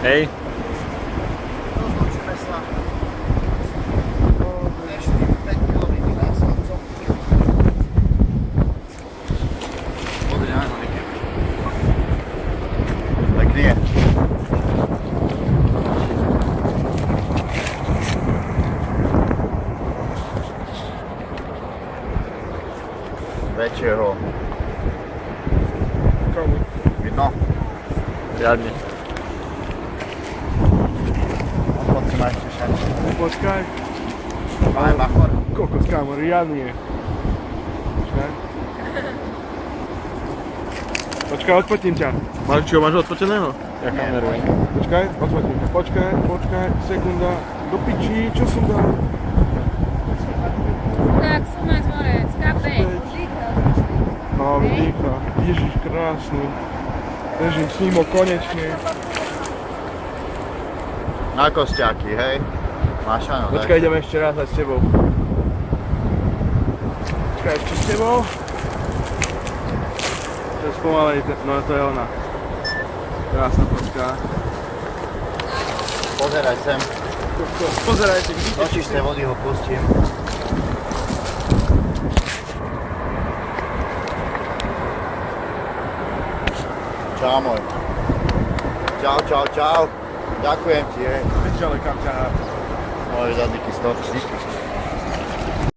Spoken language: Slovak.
Hej. Rozločíme sa. Ešte 5 km následcov. Pozri na to, Niky. Pekný je. Väčšieho. Komu? Vidno? Riadne. Poď si ma ešte šanci. Počkaj. Máme bachor. Kokos, kámo, riadne. Počkaj. Počkaj, odfotím ťa. Máš čo, máš odfoteného? Ja kamerujem. Počkaj, odfotím ťa. Počkaj, sekunda. Do piči, čo som dal? Tak, Sumák Zvorec, kape. No, vydýcha. Ježiš, krásny. Držím snímok konečne. Na kostiaky, hej? Máš áno, Počkaj, ideme ešte raz aj s tebou. Počkaj, ešte s tebou. To je spomalej, no to je ona. Krásna fotka. Pozeraj sem. Pozerajte, vidíte? Do čistej vody ho pustím. Čau môj. Čau. Ďakujem ti, hej. Vieš, ale kam ťa Môj zadníky stopky.